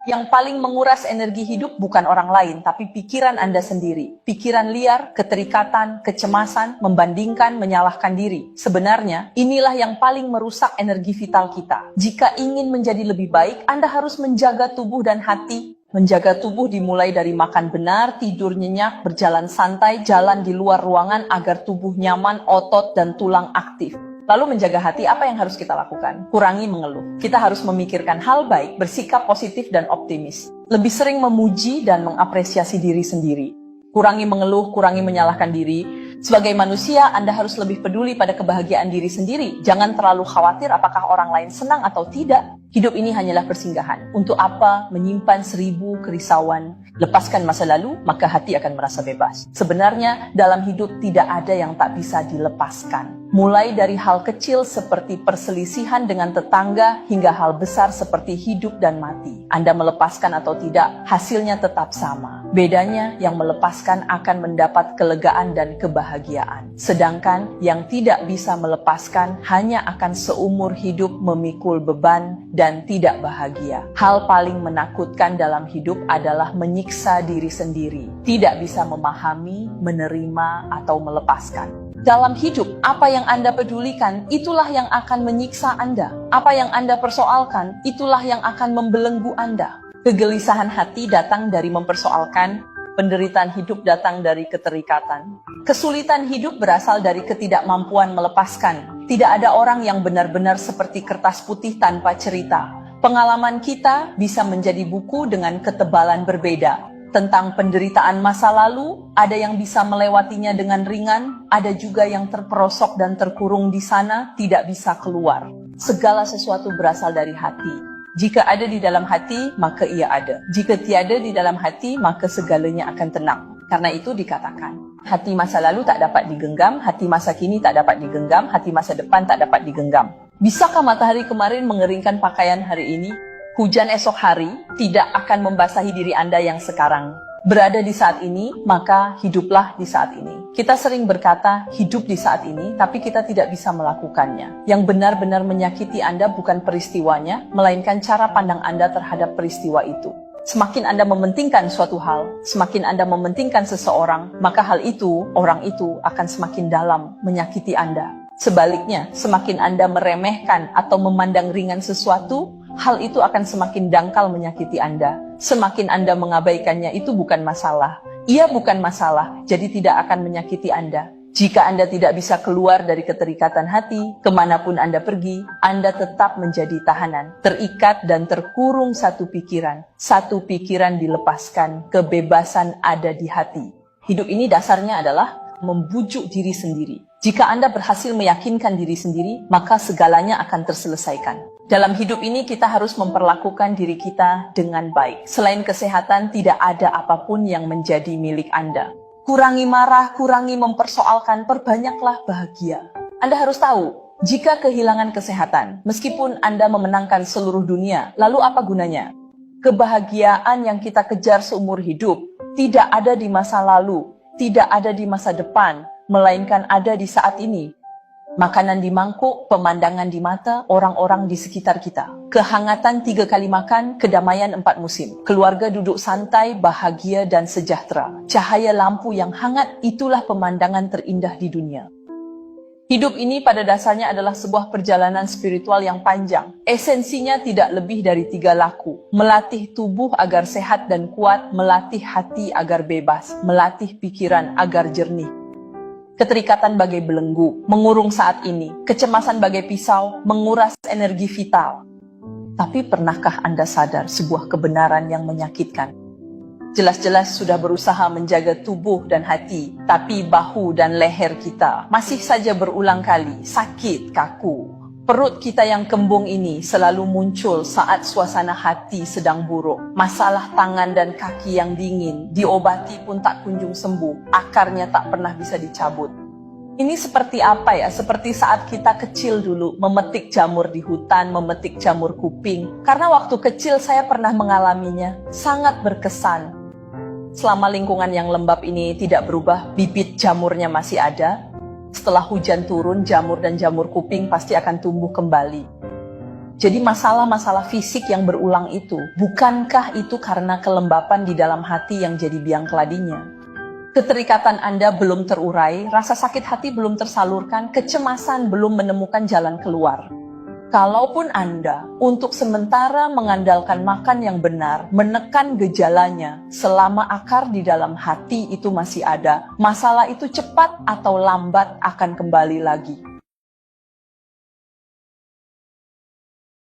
Yang paling menguras energi hidup bukan orang lain, tapi pikiran Anda sendiri. Pikiran liar, keterikatan, kecemasan, membandingkan, menyalahkan diri. Sebenarnya, inilah yang paling merusak energi vital kita. Jika ingin menjadi lebih baik, Anda harus menjaga tubuh dan hati. Menjaga tubuh dimulai dari makan benar, tidur nyenyak, berjalan santai, jalan di luar ruangan agar tubuh nyaman, otot, dan tulang aktif. Lalu menjaga hati, apa yang harus kita lakukan? Kurangi mengeluh. Kita harus memikirkan hal baik, bersikap positif dan optimis. Lebih sering memuji dan mengapresiasi diri sendiri. Kurangi mengeluh, kurangi menyalahkan diri. Sebagai manusia, Anda harus lebih peduli pada kebahagiaan diri sendiri. Jangan terlalu khawatir apakah orang lain senang atau tidak. Hidup ini hanyalah persinggahan. Untuk apa menyimpan 1000 kerisauan? Lepaskan masa lalu, maka hati akan merasa bebas. Sebenarnya, dalam hidup tidak ada yang tak bisa dilepaskan. Mulai dari hal kecil seperti perselisihan dengan tetangga hingga hal besar seperti hidup dan mati. Anda melepaskan atau tidak, hasilnya tetap sama. Bedanya, yang melepaskan akan mendapat kelegaan dan kebahagiaan. Sedangkan yang tidak bisa melepaskan hanya akan seumur hidup memikul beban dan tidak bahagia. Hal paling menakutkan dalam hidup adalah menyiksa diri sendiri. Tidak bisa memahami, menerima, atau melepaskan. Dalam hidup, apa yang Anda pedulikan, itulah yang akan menyiksa Anda. Apa yang Anda persoalkan, itulah yang akan membelenggu Anda. Kegelisahan hati datang dari mempersoalkan, penderitaan hidup datang dari keterikatan. Kesulitan hidup berasal dari ketidakmampuan melepaskan. Tidak ada orang yang benar-benar seperti kertas putih tanpa cerita. Pengalaman kita bisa menjadi buku dengan ketebalan berbeda. Tentang penderitaan masa lalu, ada yang bisa melewatinya dengan ringan, ada juga yang terperosok dan terkurung di sana, tidak bisa keluar. Segala sesuatu berasal dari hati. Jika ada di dalam hati, maka ia ada. Jika tiada di dalam hati, maka segalanya akan tenang. Karena itu dikatakan, hati masa lalu tak dapat digenggam, hati masa kini tak dapat digenggam, hati masa depan tak dapat digenggam. Bisakah matahari kemarin mengeringkan pakaian hari ini? Hujan esok hari tidak akan membasahi diri Anda yang sekarang. Berada di saat ini, maka hiduplah di saat ini. Kita sering berkata, hidup di saat ini, tapi kita tidak bisa melakukannya. Yang benar-benar menyakiti Anda bukan peristiwanya, melainkan cara pandang Anda terhadap peristiwa itu. Semakin Anda mementingkan suatu hal, semakin Anda mementingkan seseorang, maka hal itu, orang itu akan semakin dalam menyakiti Anda. Sebaliknya, semakin Anda meremehkan atau memandang ringan sesuatu, hal itu akan semakin dangkal menyakiti Anda. Semakin Anda mengabaikannya, itu bukan masalah. Ia bukan masalah, jadi tidak akan menyakiti Anda. Jika Anda tidak bisa keluar dari keterikatan hati, kemanapun Anda pergi, Anda tetap menjadi tahanan, terikat dan terkurung satu pikiran. Satu pikiran dilepaskan, kebebasan ada di hati. Hidup ini dasarnya adalah membujuk diri sendiri. Jika Anda berhasil meyakinkan diri sendiri, maka segalanya akan terselesaikan. Dalam hidup ini kita harus memperlakukan diri kita dengan baik. Selain kesehatan, tidak ada apapun yang menjadi milik Anda. Kurangi marah, kurangi mempersoalkan, perbanyaklah bahagia. Anda harus tahu, jika kehilangan kesehatan, meskipun Anda memenangkan seluruh dunia, lalu apa gunanya? Kebahagiaan yang kita kejar seumur hidup tidak ada di masa lalu, tidak ada di masa depan, melainkan ada di saat ini. Makanan di mangkuk, pemandangan di mata, orang-orang di sekitar kita. Kehangatan 3 kali makan, kedamaian 4 musim. Keluarga duduk santai, bahagia dan sejahtera. Cahaya lampu yang hangat, itulah pemandangan terindah di dunia. Hidup ini pada dasarnya adalah sebuah perjalanan spiritual yang panjang. Esensinya tidak lebih dari 3 laku. Melatih tubuh agar sehat dan kuat, melatih hati agar bebas, melatih pikiran agar jernih. Keterikatan bagai belenggu, mengurung saat ini. Kecemasan bagai pisau, menguras energi vital. Tapi pernahkah Anda sadar sebuah kebenaran yang menyakitkan? Jelas-jelas sudah berusaha menjaga tubuh dan hati, tapi bahu dan leher kita masih saja berulang kali sakit, kaku. Perut kita yang kembung ini selalu muncul saat suasana hati sedang buruk. Masalah tangan dan kaki yang dingin, diobati pun tak kunjung sembuh, akarnya tak pernah bisa dicabut. Ini seperti apa ya? Seperti saat kita kecil dulu, memetik jamur di hutan, memetik jamur kuping. Karena waktu kecil saya pernah mengalaminya, sangat berkesan. Selama lingkungan yang lembab ini tidak berubah, bibit jamurnya masih ada. Setelah hujan turun, jamur dan jamur kuping pasti akan tumbuh kembali. Jadi masalah-masalah fisik yang berulang itu, bukankah itu karena kelembapan di dalam hati yang jadi biang keladinya? Keterikatan Anda belum terurai, rasa sakit hati belum tersalurkan, kecemasan belum menemukan jalan keluar. Kalaupun Anda untuk sementara mengandalkan makan yang benar, menekan gejalanya, selama akar di dalam hati itu masih ada, masalah itu cepat atau lambat akan kembali lagi.